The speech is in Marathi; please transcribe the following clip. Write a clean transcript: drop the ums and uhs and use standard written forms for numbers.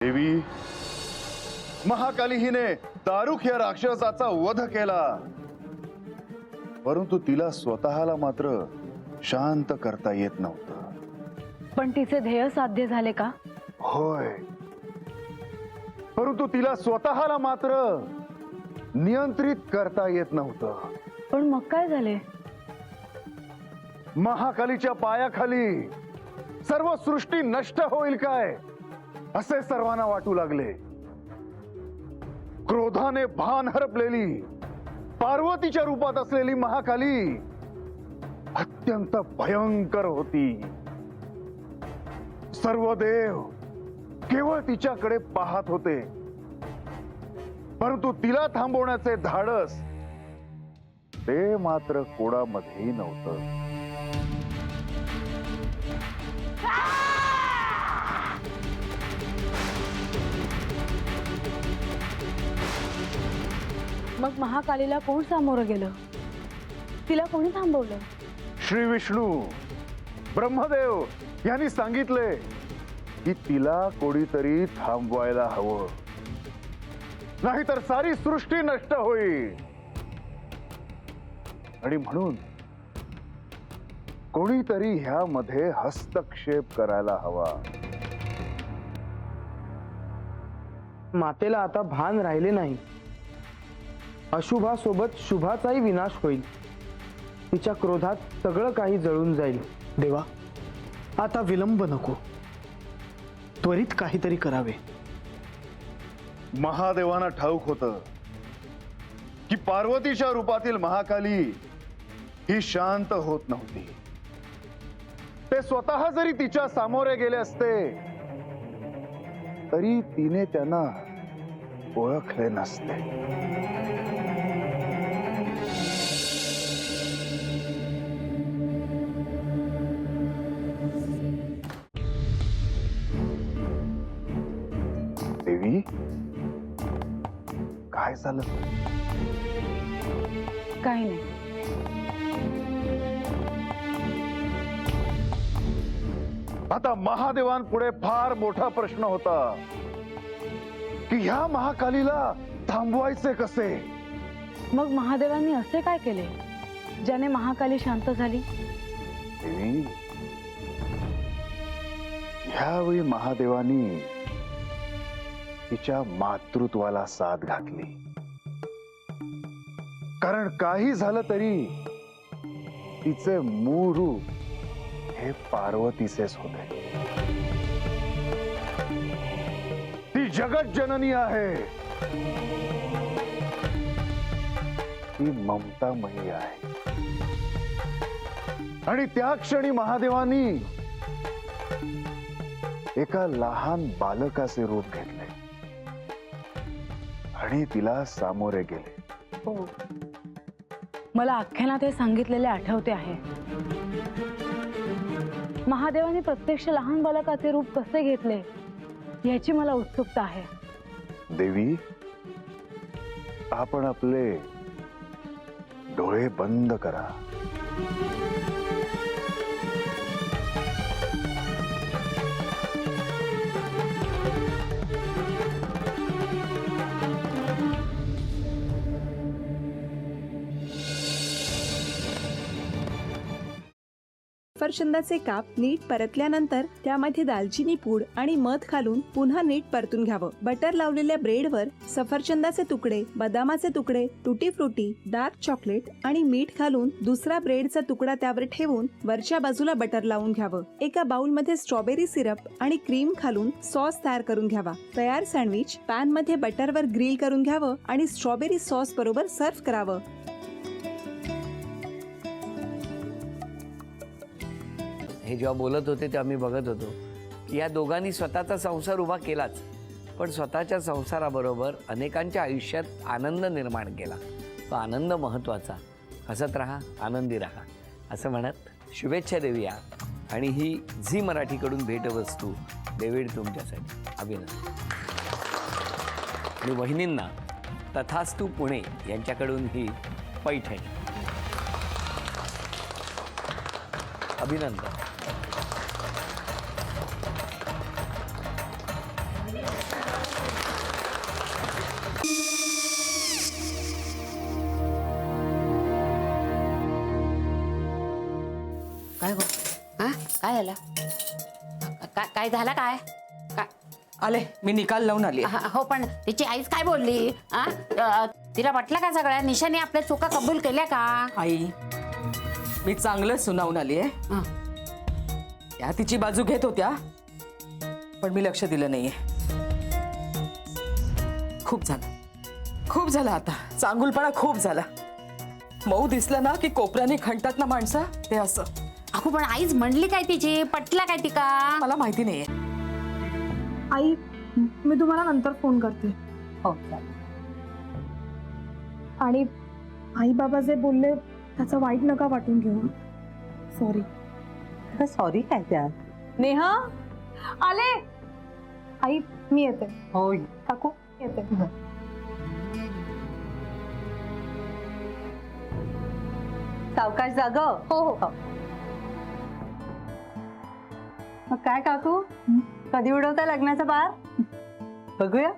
देवी, महाकाली हिने दारुक या राक्षसाचा वध केला, परंतु तिला स्वतःला मात्र शांत करता येत नव्हतं. पण तिचे ध्येय साध्य झाले का? होय, परंतु तिला स्वतःला मात्र नियंत्रित करता येत नव्हतं. पण मग काय झाले? महाकालीच्या पायाखाली सर्व सृष्टी नष्ट होईल काय असे सर्वांना वाटू लागले. क्रोधाने भान हरपलेली पार्वतीच्या रूपात असलेली महाकाली अत्यंत भयंकर होती. सर्व देव केवळ तिच्याकडे पाहत होते, परंतु तिला थांबवण्याचे धाडस ते मात्र कोणामध्येही नव्हतं. मग महाकालीला कोण सामोरं गेलं? तिला कोणी थांबवलं? श्री विष्णू ब्रह्मदेव यांनी सांगितले की तिला कोणीतरी थांबवायला हवं, नाहीतर सारी सृष्टी नष्ट होईल. आणि म्हणून कोणीतरी ह्यामध्ये हस्तक्षेप करायला हवा. मातेला आता भान राहिले नाही. अशुभासोबत शुभाचाही विनाश होईल. तिच्या क्रोधात सगळं काही जळून जाईल. देवा, आता विलंब नको, त्वरित काहीतरी करावे. महादेवांना ठाऊक होतं की पार्वतीच्या रूपातील महाकाली ही शांत होत नव्हती. ते स्वतः जरी तिच्या सामोरे गेले असते तरी तिने त्यांना ओळखले नसते. देवी, काय झालं? काही नाही. आता महादेवांपुढे फार मोठा प्रश्न होता की ह्या महाकालीला थांबवायचे कसे. मग महादेवांनी असे काय केले ज्याने महाकाली शांत झाली? देवी, ह्यावेळी महादेवांनी तिच्या मातृत्वाला साथ घातली. कारण काही झालं तरी तिचे मूळ रूप हे पार्वतीचेच होते. ती जगत जननी आहे, ती ममतामयी आहे. आणि त्या क्षणी महादेवांनी एका लहान बालकाचे रूप घेतले आणि तिला सामोरे गेले. हो, मला आख्यानात हे सांगितलेले आठवते आहे. महादेवाने प्रत्यक्ष लहान बालकाचे रूप कसे घेतले याची मला उत्सुकता आहे. देवी, आपण आपले डोळे बंद करा. सफरचंदाचे काप नीट परतल्यानंतर त्यामध्ये दालचिनी पूड आणि मध घालून पुन्हा नीट परतून घ्यावं. बटर लावलेल्या ब्रेडवर सफरचंदाचे तुकडे, बदामाचे तुकडे, टुटी फ्रुटी, डार्क चॉकलेट आणि मीठ घालून दुसरा ब्रेडचा तुकडा त्यावर ठेवून वरच्या बाजूला बटर लावून घ्यावं. एका बाउलमध्ये स्ट्रॉबेरी सिरप आणि क्रीम घालून सॉस तयार करून घ्यावा. तयार सँडविच पॅन मध्ये बटरवर ग्रिल करून घ्यावं आणि स्ट्रॉबेरी सॉस बरोबर सर्व्ह करावं. हे जेव्हा बोलत होते तेव्हा मी बघत होतो की या दोघांनी स्वतःचा संसार उभा केलाच, पण स्वतःच्या संसाराबरोबर अनेकांच्या आयुष्यात आनंद निर्माण केला. तो आनंद महत्त्वाचा. हसत राहा, आनंदी राहा असं म्हणत शुभेच्छा देऊया. आणि ही झी मराठीकडून भेटवस्तू डेव्हिड तुमच्यासाठी. अभिनंदन. आणि वहिनींना तथास्तू पुणे यांच्याकडून ही पैठणी. अभिनंदन. व्हायला? काय झालं काय? आले, मी निकाल लावून आली. हो, पण तिची आईच काय बोलली? तिला वाटलं का सगळ्या निशाने आपल्या चुका कबूल केल्या का? आई, मी चांगलं सुनावून आली आहे. त्या तिची बाजू घेत होत्या, पण मी लक्ष दिलं नाहीये. खूप झालं आता. चांगुलपणा खूप झाला. मऊ दिसलं ना की कोपऱ्याने खणतात ना माणसं, ते असं. अगो, पण आईच म्हणली काय तिची? पटला काय ती का? मला माहिती नाहीये. आई, मी तुम्हाला नंतर फोन करते. हो, आणि आई बाबा जे बोलले त्याचं वाईट नका वाटून घेऊ. सॉरी. सॉरी काय त्या? नेहा आले. आई, मी येते. हो, काकू येते. सावकाश जाग. हो हो. मग काय काकू, कधी उडवता लग्नाचा बार? बघूया.